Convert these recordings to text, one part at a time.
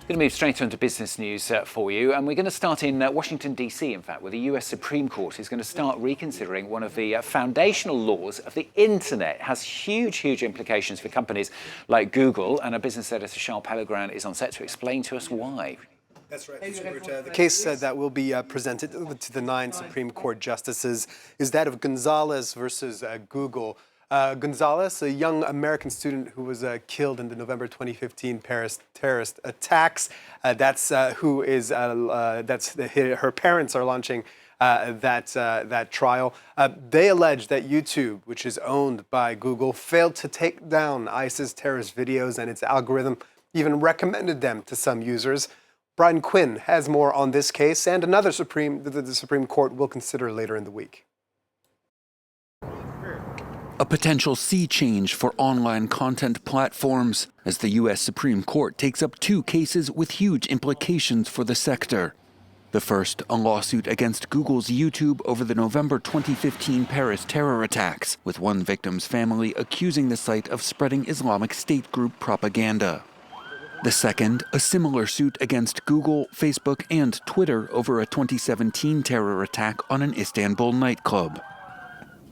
Going to move straight on to business news for you, and we're going to start in Washington, D.C., in fact, where the US Supreme Court is going to start reconsidering one of the foundational laws of the internet. It has huge implications for companies like Google, and our business editor, Charles Pellegrin, is on set to explain to us why. That's right, the case that will be presented to the 9 Supreme Court justices is that of Gonzalez versus Google. Gonzalez, a young American student who was killed in the November 2015 Paris terrorist attacks. That's her parents are launching that trial. They allege that YouTube, which is owned by Google, failed to take down ISIS terrorist videos, and its algorithm even recommended them to some users. Bryan Quinn has more on this case and another the Supreme Court will consider later in the week. A potential sea change for online content platforms as the U.S. Supreme Court takes up 2 cases with huge implications for the sector. The first, a lawsuit against Google's YouTube over the November 2015 Paris terror attacks, with one victim's family accusing the site of spreading Islamic State group propaganda. The second, a similar suit against Google, Facebook, and Twitter over a 2017 terror attack on an Istanbul nightclub.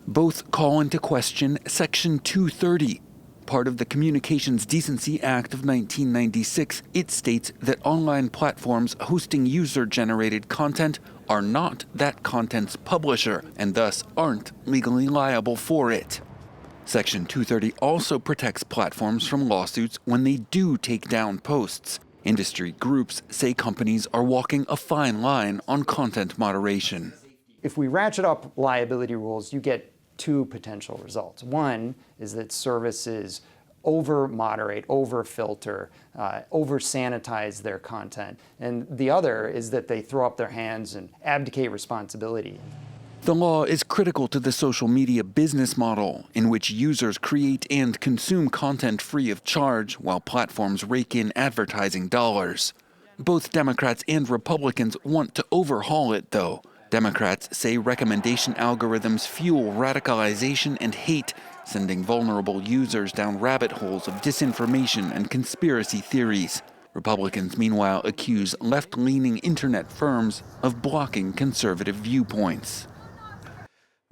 Both call into question Section 230. Part of the Communications Decency Act of 1996, it states that online platforms hosting user-generated content are not that content's publisher and thus aren't legally liable for it. Section 230 also protects platforms from lawsuits when they do take down posts. Industry groups say companies are walking a fine line on content moderation. If we ratchet up liability rules, you get 2 potential results. One is that services over-moderate, over-filter, over-sanitize their content. And the other is that they throw up their hands and abdicate responsibility. The law is critical to the social media business model, in which users create and consume content free of charge while platforms rake in advertising dollars. Both Democrats and Republicans want to overhaul it, though. Democrats say recommendation algorithms fuel radicalization and hate, sending vulnerable users down rabbit holes of disinformation and conspiracy theories. Republicans, meanwhile, accuse left-leaning internet firms of blocking conservative viewpoints.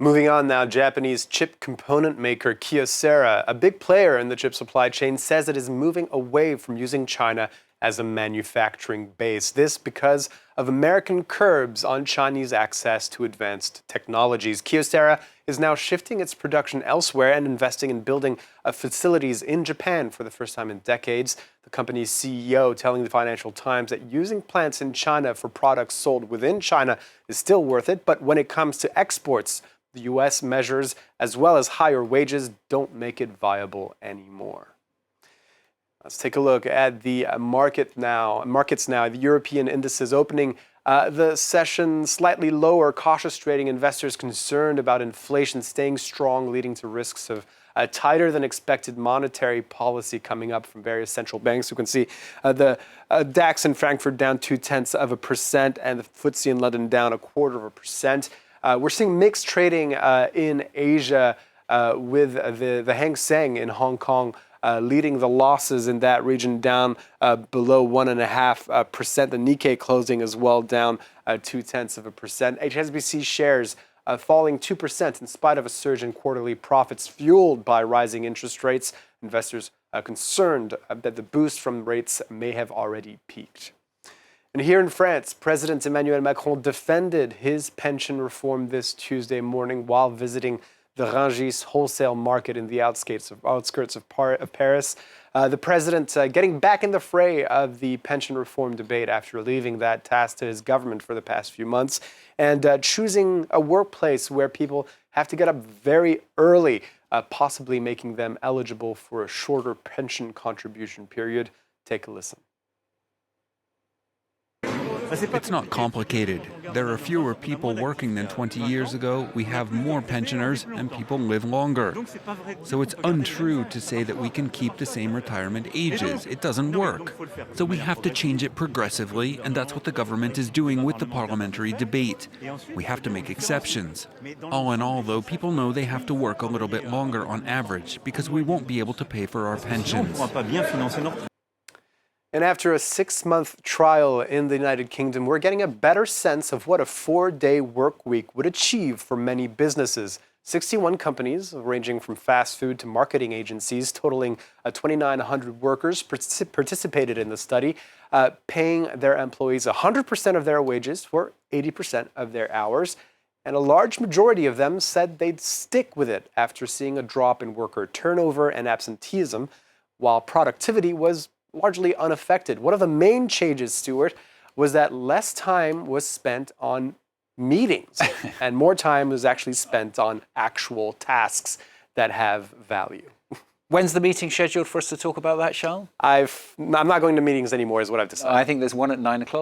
Moving on now, Japanese chip component maker Kyocera, a big player in the chip supply chain, says it is moving away from using China as a manufacturing base. This because of American curbs on Chinese access to advanced technologies. Kyocera is now shifting its production elsewhere and investing in building facilities in Japan for the first time in decades. The company's CEO telling the Financial Times that using plants in China for products sold within China is still worth it, but when it comes to exports, the U.S. measures as well as higher wages don't make it viable anymore. Let's take a look at the markets now. The European indices opening the session slightly lower, cautious trading, investors concerned about inflation staying strong, leading to risks of tighter than expected monetary policy coming up from various central banks. You can see the DAX in Frankfurt down 0.2%, and the FTSE in London down 0.25%. We're seeing mixed trading in Asia with the Hang Seng in Hong Kong leading the losses in that region, down below 1.5%. The Nikkei closing as well, down 0.2%. HSBC shares falling 2% in spite of a surge in quarterly profits fueled by rising interest rates. Investors concerned that the boost from rates may have already peaked. And here in France, President Emmanuel Macron defended his pension reform this Tuesday morning while visiting the Rungis wholesale market in the outskirts of Paris. The president getting back in the fray of the pension reform debate after leaving that task to his government for the past few months, and choosing a workplace where people have to get up very early, possibly making them eligible for a shorter pension contribution period. Take a listen. It's not complicated. There are fewer people working than 20 years ago. We have more pensioners and people live longer. So it's untrue to say that we can keep the same retirement ages. It doesn't work. So we have to change it progressively, and that's what the government is doing with the parliamentary debate. We have to make exceptions. All in all, though, people know they have to work a little bit longer on average because we won't be able to pay for our pensions. And after a 6-month trial in the United Kingdom, we're getting a better sense of what a 4-day work week would achieve for many businesses. 61 companies, ranging from fast food to marketing agencies, totaling 2,900 workers, participated in the study, paying their employees 100% of their wages for 80% of their hours. And a large majority of them said they'd stick with it after seeing a drop in worker turnover and absenteeism, while productivity was largely unaffected. One of the main changes, Stuart, was that less time was spent on meetings and more time was actually spent on actual tasks that have value. When's the meeting scheduled for us to talk about that, Charles? I'm not going to meetings anymore is what I've decided. I think there's one at 9 o'clock.